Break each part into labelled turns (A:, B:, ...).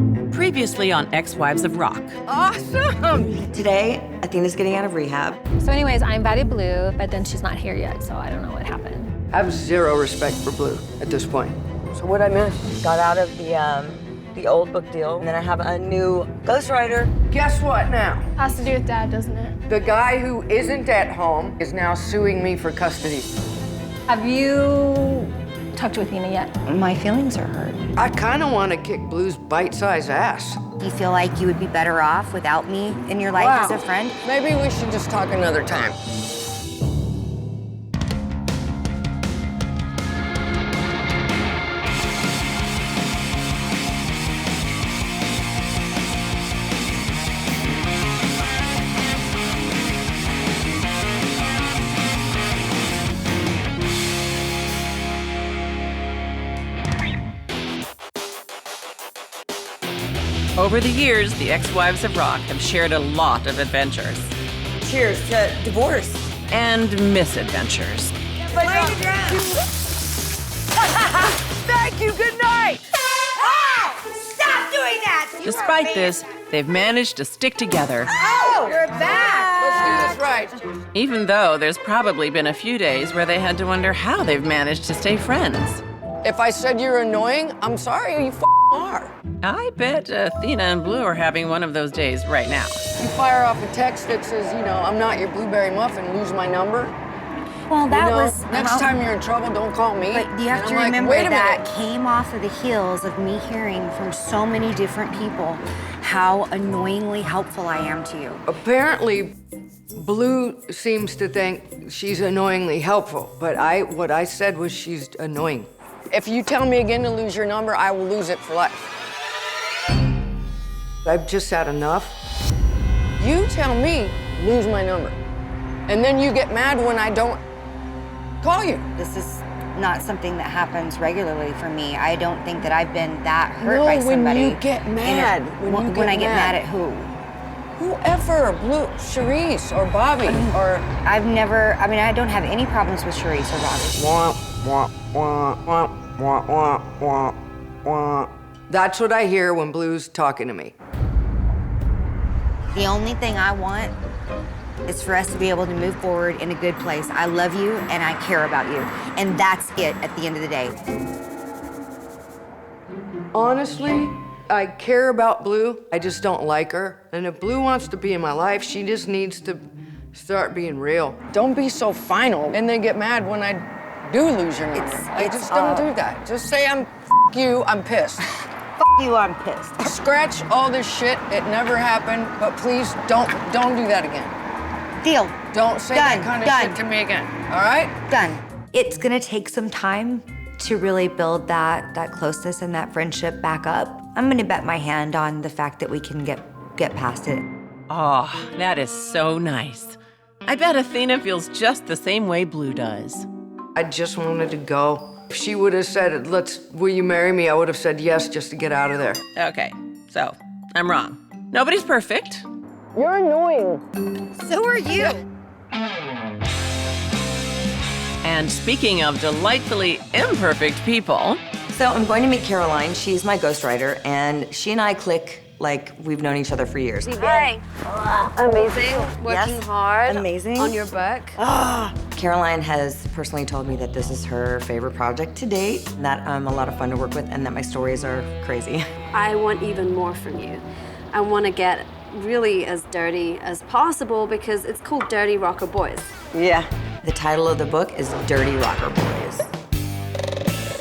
A: Previously on Ex-Wives of Rock.
B: Awesome! Today, Athena's getting out of rehab.
C: So anyways, I invited Blue, but then she's not here yet, so I don't know what happened.
D: I have zero respect for Blue at this point.
B: So what I miss? Got out of the old book deal, and then I have a new ghostwriter.
D: Guess what now?
C: Has to do with Dad, doesn't it?
D: The guy who isn't at home is now suing me for custody.
C: Have you talked to Athena yet?
B: My feelings are hurt.
D: I kind of want to kick Blue's bite-sized ass.
E: Do you feel like you would be better off without me in your life as a friend?
D: Maybe we should just talk another time.
A: Over the years, the Ex-Wives of Rock have shared a lot of adventures.
B: Cheers to divorce.
A: And misadventures.
D: Thank you, good night!
E: Stop doing that!
A: Despite this, they've managed to stick together.
E: Oh, you're back!
D: Let's do this right.
A: Even though there's probably been a few days where they had to wonder how they've managed to stay friends.
D: If I said you're annoying, I'm sorry, you are.
A: I bet Athena and Blue are having one of those days right now.
D: You fire off a text that says, you know, I'm not your blueberry muffin, lose my number.
E: Well, that
D: You know,
E: was...
D: next time you're in trouble, don't call me.
E: But you have
D: And
E: to
D: I'm like,
E: remember
D: wait a
E: that
D: minute.
E: came off of the heels of me hearing from so many different people how annoyingly helpful I am to you.
D: Apparently, Blue seems to think she's annoyingly helpful, but what I said was she's annoying. If you tell me again to lose your number, I will lose it for life. I've just had enough. You tell me, lose my number. And then you get mad when I don't call you.
E: This is not something that happens regularly for me. I don't think that I've been that hurt by somebody.
D: When you get mad.
E: When I get mad at who?
D: Whoever, Blue, Sharise, or Bobbie, or...
E: I've never, I don't have any problems with Sharise or Bobbie.
D: Wah, wah, wah, wah, wah, wah, wah, wah. That's what I hear when Blue's talking to me.
E: The only thing I want is for us to be able to move forward in a good place. I love you and I care about you. And that's it at the end of the day.
D: Honestly, I care about Blue. I just don't like her. And if Blue wants to be in my life, she just needs to start being real. Don't be so final and then get mad when I do lose your number. Just don't do that. Just say, F you, I'm pissed.
E: You, I'm pissed.
D: Scratch all this shit. It never happened, but please don't do that again.
E: Deal.
D: Don't say that kind of shit to me again, all right?
E: Done.
F: It's gonna take some time to really build that closeness and that friendship back up. I'm gonna bet my hand on the fact that we can get past it.
A: Oh, that is so nice. I bet Athena feels just the same way Blue does.
D: I just wanted to go. If she would have said, will you marry me? I would have said yes just to get out of there.
A: Okay, so I'm wrong. Nobody's perfect.
D: You're annoying.
E: So are you.
A: And speaking of delightfully imperfect people,
B: So I'm going to meet Caroline. She's my ghostwriter, and she and I click like we've known each other for years.
G: Hi. Amazing. Working
B: Yes.
G: hard.
B: Amazing.
G: On your book.
B: Caroline has personally told me that this is her favorite project to date, that I'm a lot of fun to work with, and that my stories are crazy.
G: I want even more from you. I want to get really as dirty as possible because it's called Dirty Rocker Boys.
B: Yeah. The title of the book is Dirty Rocker Boys.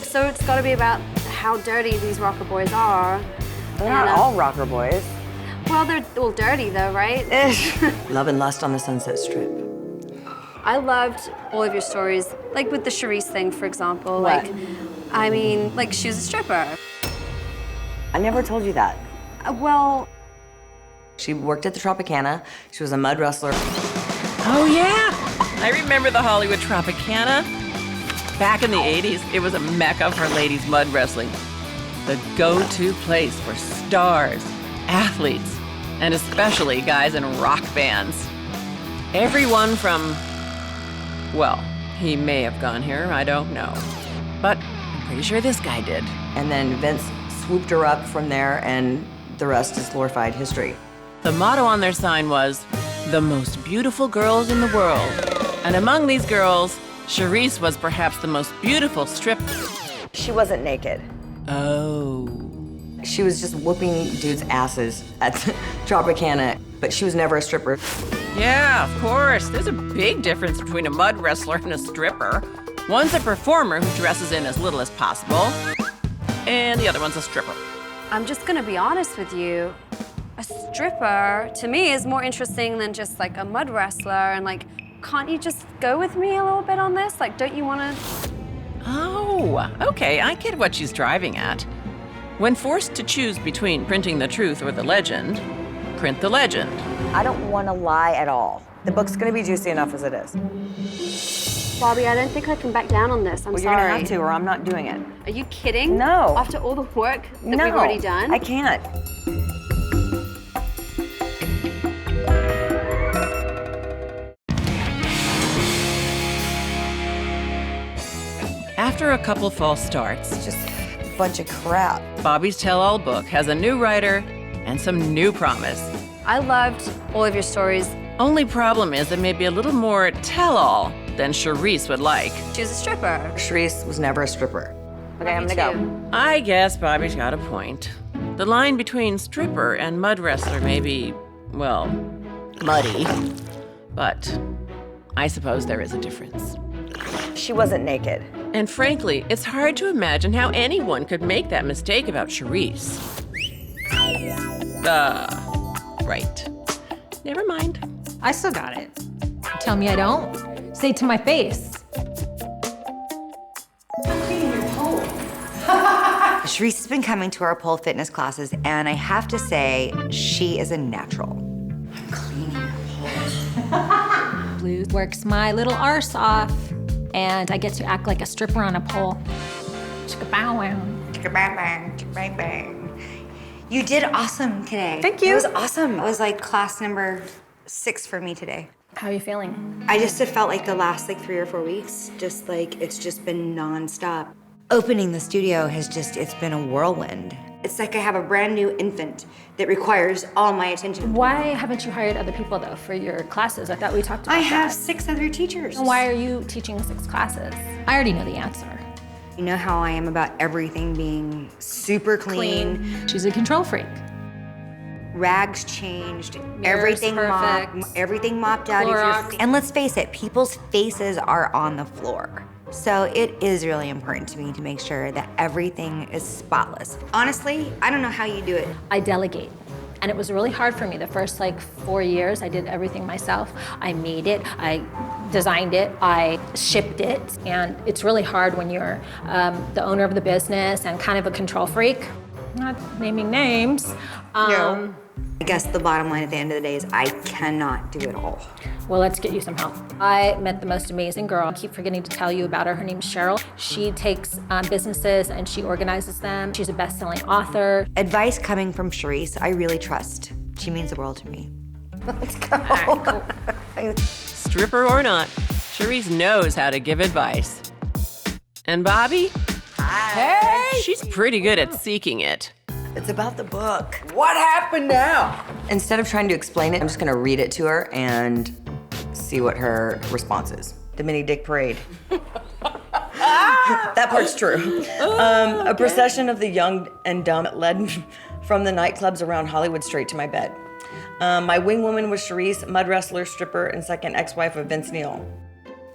G: So it's got to be about how dirty these rocker boys are.
B: They're not all rocker boys.
G: Well, they're all dirty though, right?
B: Love and Lust on the Sunset Strip.
G: I loved all of your stories, like with the Sharise thing, for example.
B: What?
G: Like she was a stripper.
B: I never told you that.
G: Well,
B: She worked at the Tropicana. She was a mud wrestler.
A: oh yeah, I remember the Hollywood Tropicana. Back in the 80s, it was a mecca for ladies mud wrestling. The go-to place for stars, athletes, and especially guys in rock bands. Everyone from, well, he may have gone here, I don't know. But I'm pretty sure this guy did.
B: And then Vince swooped her up from there, and the rest is glorified history.
A: The motto on their sign was, "The most beautiful girls in the world." And among these girls, Sharise was perhaps the most beautiful stripper.
B: She wasn't naked.
A: Oh.
B: She was just whooping dudes' asses at Tropicana, but she was never a stripper.
A: Yeah, of course. There's a big difference between a mud wrestler and a stripper. One's a performer who dresses in as little as possible, and the other one's a stripper.
G: I'm just gonna be honest with you. A stripper, to me, is more interesting than just like a mud wrestler. And like, can't you just go with me a little bit on this? Like, don't you wanna?
A: Oh, okay, I get what she's driving at. When forced to choose between printing the truth or the legend, print the legend.
B: I don't want to lie at all. The book's going to be juicy enough as it is.
G: Bobbie, I don't think I can back down on this. I'm
B: Well,
G: sorry.
B: you're going to have to, or I'm not doing it.
G: Are you kidding?
B: No.
G: After all the work that
B: No,
G: we've already done?
B: I can't.
A: After a couple false starts,
B: Just a bunch of crap.
A: Bobbie's tell-all book has a new writer and some new promise.
G: I loved all of your stories.
A: Only problem is it may be a little more tell-all than Sharise would like.
G: She was a stripper.
B: Sharise was never a stripper. Okay, I'm
G: Me
B: going to
G: too.
B: go.
A: I guess Bobbie's got a point. The line between stripper and mud wrestler may be, well, muddy. But I suppose there is a difference.
B: She wasn't naked.
A: And frankly, it's hard to imagine how anyone could make that mistake about Sharise. Right. Never mind.
C: I still got it. Tell me I don't. Say it to my face.
F: Sharise has been coming to our pole fitness classes, and I have to say, she is a natural.
C: Blue works my little arse off, and I get to act like a stripper on a pole. Chicka bow wow.
F: Bang, bang, bang, bang. You did awesome today.
C: Thank you.
F: It was awesome. It was like class number 6 for me today.
C: How are you feeling?
F: I just have felt like the last 3 or 4 weeks, just like it's just been nonstop. Opening the studio it's been a whirlwind. It's like I have a brand new infant that requires all my attention.
C: Why haven't you hired other people though for your classes? I thought we talked about
F: I
C: that.
F: have 6 other teachers.
C: And why are you teaching 6 classes? I already know the answer.
F: You know how I am about everything being super clean.
C: She's a control freak.
F: Rags changed,
C: Mirrors
F: everything
C: perfect.
F: everything mopped out.
C: Clorox.
F: And let's face it, people's faces are on the floor. So it is really important to me to make sure that everything is spotless. Honestly, I don't know how you do it.
C: I delegate. And it was really hard for me. The first 4 years, I did everything myself. I made it, I designed it, I shipped it. And it's really hard when you're the owner of the business and kind of a control freak. Not naming names.
F: No. I guess the bottom line at the end of the day is I cannot do it all.
C: Well, let's get you some help. I met the most amazing girl. I keep forgetting to tell you about her. Her name's Cheryl. She takes businesses and she organizes them. She's a best-selling author.
F: Advice coming from Sharise, I really trust. She means the world to me. Let's go.
C: All right, cool.
A: Stripper or not, Sharise knows how to give advice. And Bobbie?
D: Hey!
A: She's pretty good at seeking it.
B: It's about the book.
D: What happened now?
B: Instead of trying to explain it, I'm just going to read it to her and see what her response is. The mini dick parade. That part's true. A procession of the young and dumb led from the nightclubs around Hollywood straight to my bed. My wing woman was Sharise, mud wrestler, stripper, and second ex-wife of Vince Neil.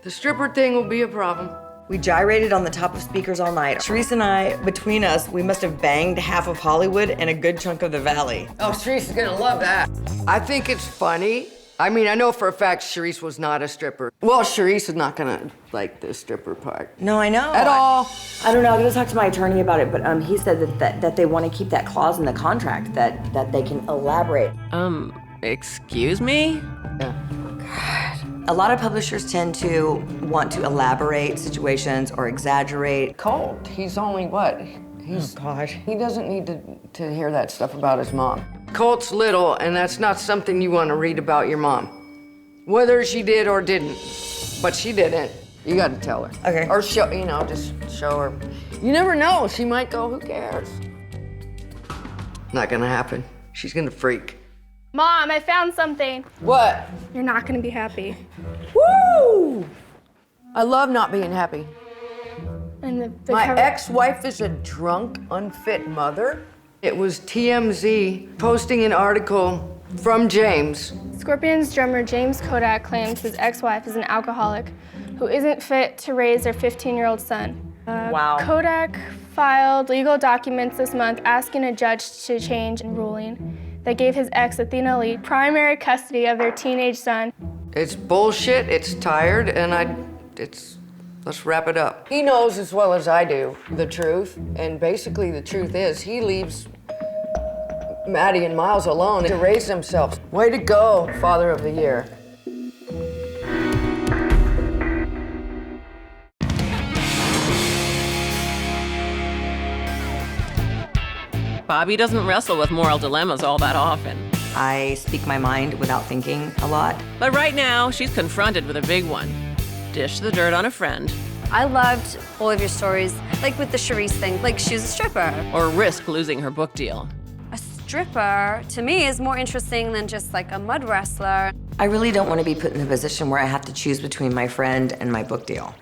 D: The stripper thing will be a problem.
B: We gyrated on the top of speakers all night. Sharise and I, between us, we must have banged half of Hollywood and a good chunk of the valley.
D: Oh, Sharise is gonna love that. I think it's funny. I mean, I know for a fact Sharise was not a stripper. Well, Sharise is not gonna like the stripper part.
B: No, I know.
D: At all.
B: I don't know. I'm gonna talk to my attorney about it, but he said that they want to keep that clause in the contract that they can elaborate.
A: Excuse me?
B: A lot of publishers tend to want to elaborate situations or exaggerate.
D: Colt, he's only what? He's,
B: God.
D: He doesn't need to hear that stuff about his mom. Colt's little, and that's not something you want to read about your mom. Whether she did or didn't. But she didn't. You got to tell her.
B: Okay.
D: Or show, just show her. You never know. She might go, who cares? not gonna happen. She's gonna freak.
H: Mom, I found something.
D: What?
H: You're not gonna be happy.
D: Woo! I love not being happy.
H: And the
D: My
H: cover-
D: ex-wife is a drunk, unfit mother. It was TMZ posting an article from James.
H: Scorpions drummer James Kodak claims his ex-wife is an alcoholic who isn't fit to raise their 15-year-old son.
B: Wow.
H: Kodak filed legal documents this month asking a judge to change a ruling that gave his ex, Athena Lee, primary custody of their teenage son.
D: It's bullshit, it's tired, and let's wrap it up. He knows as well as I do the truth, and basically the truth is he leaves Maddie and Miles alone to raise themselves. Way to go, Father of the Year.
A: Bobbie doesn't wrestle with moral dilemmas all that often.
B: I speak my mind without thinking a lot.
A: But right now, she's confronted with a big one. Dish the dirt on a friend,
G: I loved all of your stories, like with the Sharise thing, like she was a stripper.
A: or risk losing her book deal.
G: A stripper, to me, is more interesting than just like a mud wrestler.
B: I really don't want to be put in a position where I have to choose between my friend and my book deal.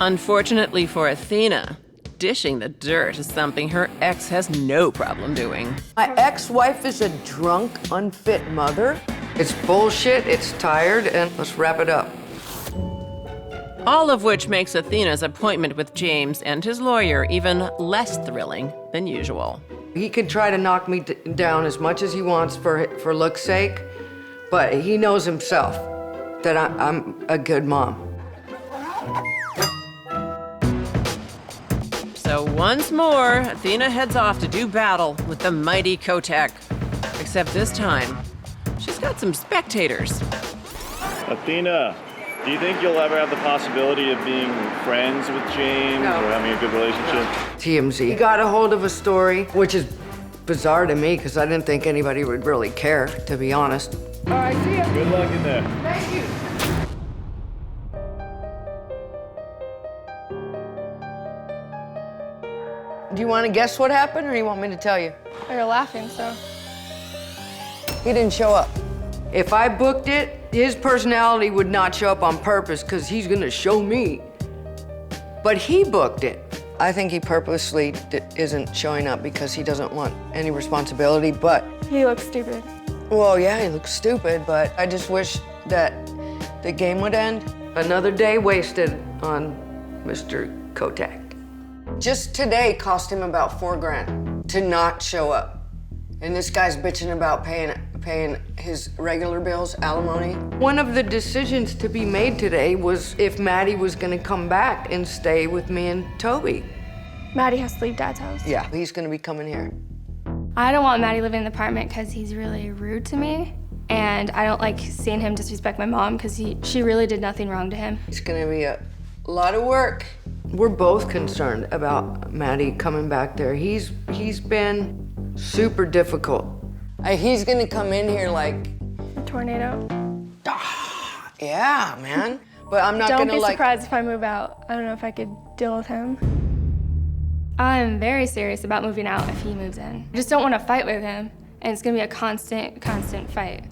A: Unfortunately for Athena, dishing the dirt is something her ex has no problem doing.
D: My ex-wife is a drunk, unfit mother. It's bullshit, it's tired, and let's wrap it up.
A: All of which makes Athena's appointment with James and his lawyer even less thrilling than usual.
D: He could try to knock me down as much as he wants for look's sake, but he knows himself that I'm a good mom.
A: So once more, Athena heads off to do battle with the mighty Kotak. Except this time, she's got some spectators.
I: Athena, do you think you'll ever have the possibility of being friends with James or having a good relationship?
D: TMZ. He got a hold of a story, which is bizarre to me because I didn't think anybody would really care, to be honest.
H: All right, see ya.
I: Good luck in there.
D: Thank you. Do you want to guess what happened, or do you want me to tell you?
H: You're laughing, so.
D: He didn't show up. If I booked it, his personality would not show up on purpose because he's gonna show me. But he booked it. I think he purposely isn't showing up because he doesn't want any responsibility, but,
H: He looks stupid.
D: well, yeah, he looks stupid, but I just wish that the game would end. Another day wasted on Mr. Kotak. Just today cost him about $4,000 to not show up. And this guy's bitching about paying his regular bills, alimony. One of the decisions to be made today was if Maddie was gonna come back and stay with me and Toby.
H: Maddie has to leave Dad's house.
D: Yeah, he's gonna be coming here.
H: I don't want Maddie living in the apartment because he's really rude to me. And I don't like seeing him disrespect my mom because she really did nothing wrong to him.
D: It's gonna be a lot of work. We're both concerned about Maddie coming back there. He's been super difficult. He's gonna come in here like,
H: A tornado.
D: yeah, man. But I'm not
H: Don't
D: gonna
H: be
D: like.
H: surprised if I move out. I don't know if I could deal with him. I'm very serious about moving out if he moves in. I just don't want to fight with him, and it's gonna be a constant fight.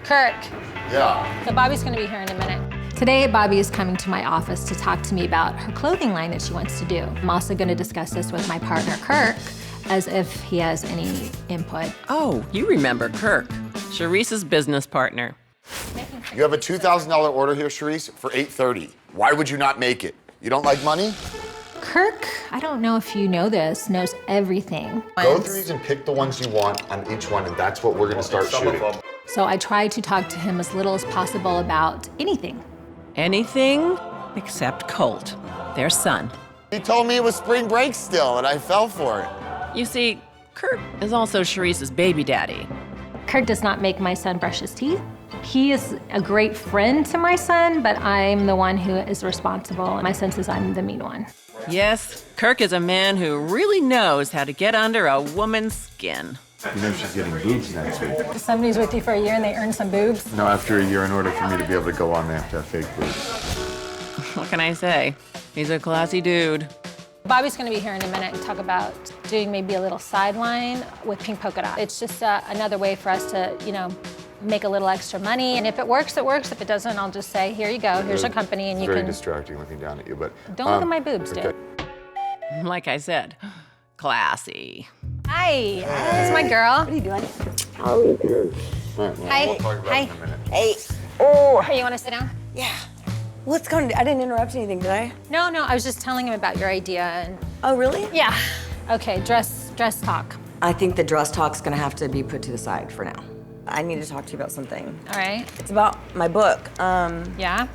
C: Kirk,
J: Yeah.
C: so Bobbie's gonna be here in a minute. Today, Bobbie is coming to my office to talk to me about her clothing line that she wants to do. I'm also gonna discuss this with my partner, Kirk, as if he has any input.
A: Oh, you remember Kirk, Sharice's business partner.
J: You have a $2,000 order here, Sharise, for $830. Why would you not make it? You don't like money?
C: Kirk, I don't know if you know this, knows everything.
J: Go through these and pick the ones you want on each one, and that's what we're gonna start shooting.
C: So I try to talk to him as little as possible about anything.
A: Anything except Colt, their son.
J: He told me it was spring break still, and I fell for it.
A: You see, Kirk is also Sharice's baby daddy.
C: Kirk does not make my son brush his teeth. He is a great friend to my son, but I'm the one who is responsible. My son says I'm the mean one.
A: Yes, Kirk is a man who really knows how to get under a woman's skin.
J: You know she's getting boobs next week.
C: Somebody's with you for a year and they earn some boobs.
J: No, after a year, in order for me to be able to go on, they have to have fake boobs.
A: What can I say? He's a classy dude.
C: Bobbie's gonna be here in a minute and talk about doing maybe a little sideline with pink polka dot. It's just another way for us to, you know, make a little extra money. And if it works, it works. If it doesn't, I'll just say, here you go, here's your company, and you
J: Very
C: can.
J: distracting looking down at you, but.
C: Don't look at my boobs, dude.
A: Like I said, classy.
C: Hi, that's my girl.
F: What are you doing?
C: Hi.
J: We'll talk about
C: Hi.
J: it in a minute.
F: Hey.
C: Hey, you wanna sit down?
F: Yeah. What's going on? I didn't interrupt anything, did I?
C: No, I was just telling him about your idea and.
F: Oh, really?
C: Yeah. Okay, dress talk.
B: I think the dress talk's gonna have to be put to the side for now. I need to talk to you about something.
C: All right.
B: It's about my book.
C: Yeah?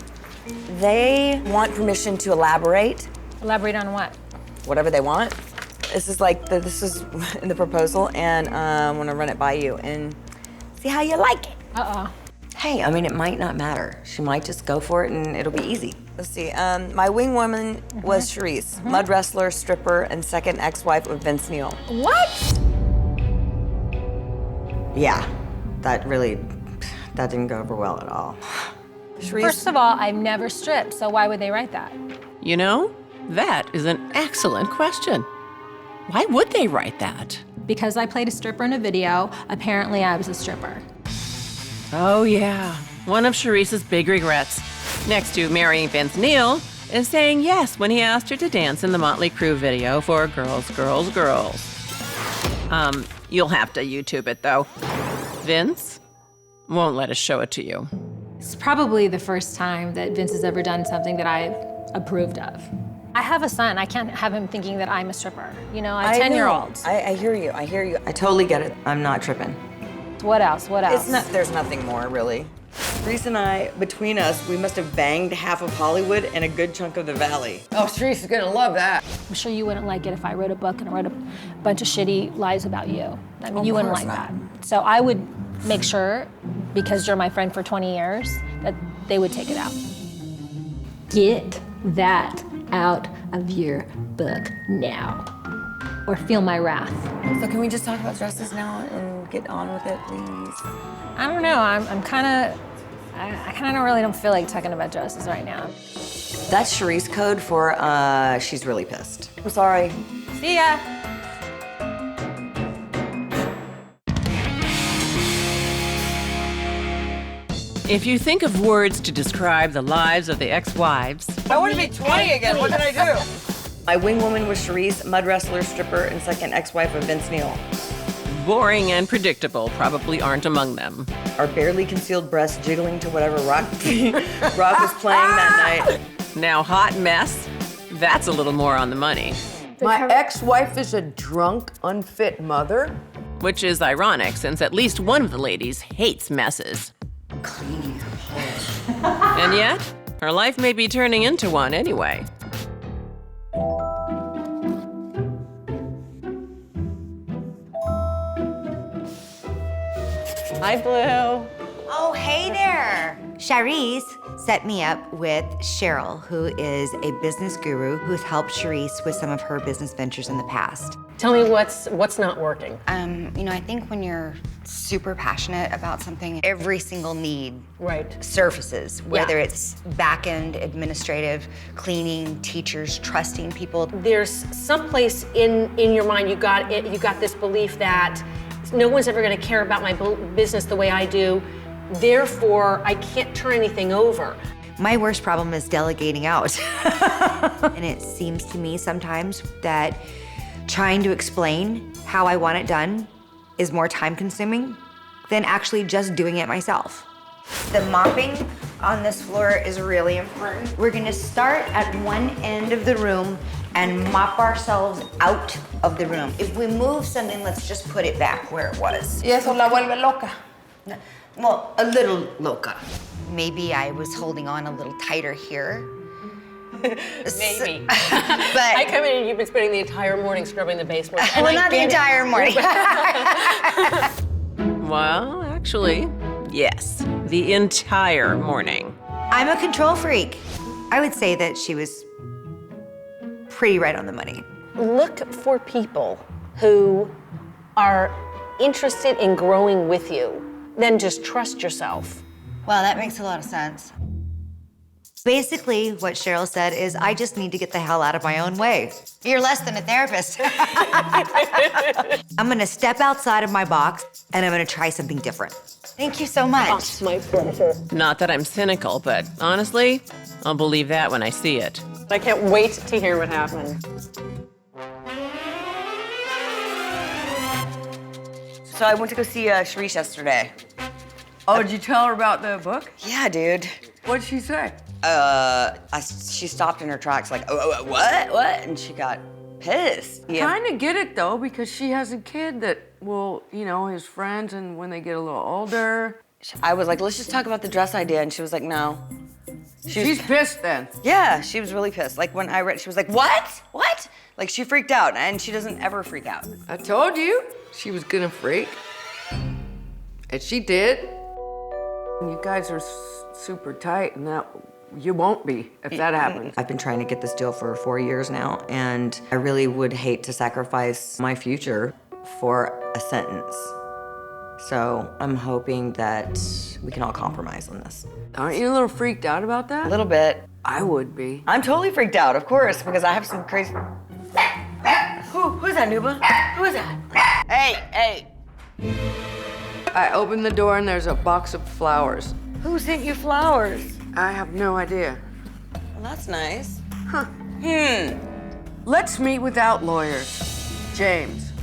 B: They want permission to elaborate
C: Elaborate on what?
B: whatever they want. This is this is in the proposal, and I want to run it by you and see how you like it.
C: Uh-oh.
B: Hey, I mean, it might not matter. She might just go for it and it'll be easy. Let's see, my wing woman was Sharise, mud wrestler, stripper, and second ex-wife of Vince Neil.
C: What?
B: Yeah, that didn't go over well at all. Sharise,
C: First of all, I've never stripped, so why would they write that?
A: You know, that is an excellent question. Why would they write that?
C: Because I played a stripper in a video, apparently I was a stripper.
A: Oh, yeah. One of Sharice's big regrets, next to marrying Vince Neil, is saying yes when he asked her to dance in the Motley Crue video for Girls, Girls, Girls. You'll have to YouTube it, though. Vince won't let us show it to you.
C: It's probably the first time that Vince has ever done something that I've approved of. I have a son. I can't have him thinking that I'm a stripper. You know, a 10-year-old.
B: I hear you. I hear you. I totally get it. I'm not tripping.
C: What else? What else?
B: There's nothing more, really. Reese and I, between us, we must have banged half of Hollywood and a good chunk of the Valley.
D: Oh, Sharise is gonna love that.
C: I'm sure you wouldn't like it if I wrote a book and I wrote a bunch of shitty lies about you. I mean, you wouldn't like that. So I would make sure, because you're my friend for 20 years, that they would take it out. Get that out of your book now, or feel my wrath.
B: So can we just talk about dresses now and get on with it, please?
C: I don't know. I'm kind of. I kind of really don't feel like talking about dresses right now.
B: That's Sharise code for she's really pissed. I'm sorry.
C: See ya.
A: If you think of words to describe the lives of the ex-wives,
D: I want to be 20 again. What can I do?
B: My wing woman was Sharise, mud wrestler, stripper, and second ex-wife of Vince Neil.
A: boring and predictable probably aren't among them.
B: Our barely concealed breasts jiggling to whatever rock was playing that night.
A: Now, hot mess, that's a little more on the money.
D: My ex-wife is a drunk, unfit mother.
A: Which is ironic, since at least one of the ladies hates messes.
F: Cleaning her whole.
A: And yet, her life may be turning into one anyway.
K: Hi, Blue.
F: Oh, hey there. Sharise set me up with Cheryl, who is a business guru who's helped Sharise with some of her business ventures in the past.
K: Tell me what's not working.
F: I think when you're super passionate about something, every single need
K: Right.
F: surfaces, whether it's back-end administrative, cleaning, teachers, trusting people.
K: There's someplace in your mind you got this belief that no one's ever going to care about my business the way I do. Therefore, I can't turn anything over.
F: My worst problem is delegating out. And it seems to me sometimes that trying to explain how I want it done is more time-consuming than actually just doing it myself. The mopping on this floor is really important. We're gonna start at one end of the room and mop ourselves out of the room. If we move something, let's just put it back where it was.
D: Y eso la vuelve loca.
F: Well, a little loca. Maybe I was holding on a little tighter here.
K: Maybe.
F: But
K: I come in and you've been spending the entire morning scrubbing the basement. And
F: well, not the entire morning.
A: Well, actually, yes, the entire morning.
F: I'm a control freak. I would say that she was pretty right on the money.
K: Look for people who are interested in growing with you, then just trust yourself.
F: Wow, that makes a lot of sense. Basically, what Cheryl said is, I just need to get the hell out of my own way. You're less than a therapist. I'm gonna step outside of my box, and I'm gonna try something different. Thank you so much.
K: My pleasure.
A: Not that I'm cynical, but honestly, I'll believe that when I see it.
K: I can't wait to hear what happened.
B: So I went to go see Sharise yesterday.
D: Oh, did you tell her about the book?
B: Yeah, dude.
D: What'd she say?
B: She stopped in her tracks like, what? And she got pissed.
D: Kind of get it though, because she has a kid that will, his friends, and when they get a little older.
B: I was like, let's just talk about the dress idea, and she was like, no.
D: She's pissed then.
B: Yeah, she was really pissed. Like when I read, she was like, what? Like she freaked out, and she doesn't ever freak out.
D: I told you she was gonna freak. And she did. You guys are super tight, and that you won't be if that happens.
B: I've been trying to get this deal for 4 years now, and I really would hate to sacrifice my future for a sentence. So I'm hoping that we can all compromise on this.
D: Aren't you a little freaked out about that?
B: A little bit.
D: I would be.
B: I'm totally freaked out, of course, because I have some crazy... Who's that, Nuba? Who is that? Hey!
D: I opened the door and there's a box of flowers.
B: Who sent you flowers?
D: I have no idea.
B: Well, that's nice.
D: Huh. Let's meet without lawyers. James.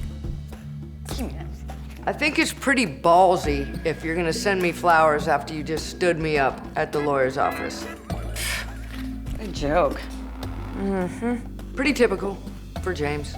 D: I think it's pretty ballsy if you're gonna send me flowers after you just stood me up at the lawyer's office.
B: What a joke.
D: Pretty typical for James.